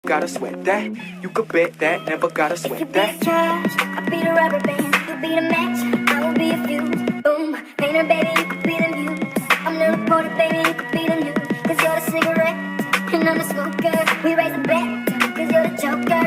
Gotta sweat that. You could bet that. Never gotta If you sweat be the that. trash, I'll be the rubber band. You be the match, I will be a fuse. Boom, painter, baby, you could be the muse. I'm the reporter, baby, you could be the news. Cause you're the cigarette, and I'm the smoker. We raise the bet, cause you're the joker.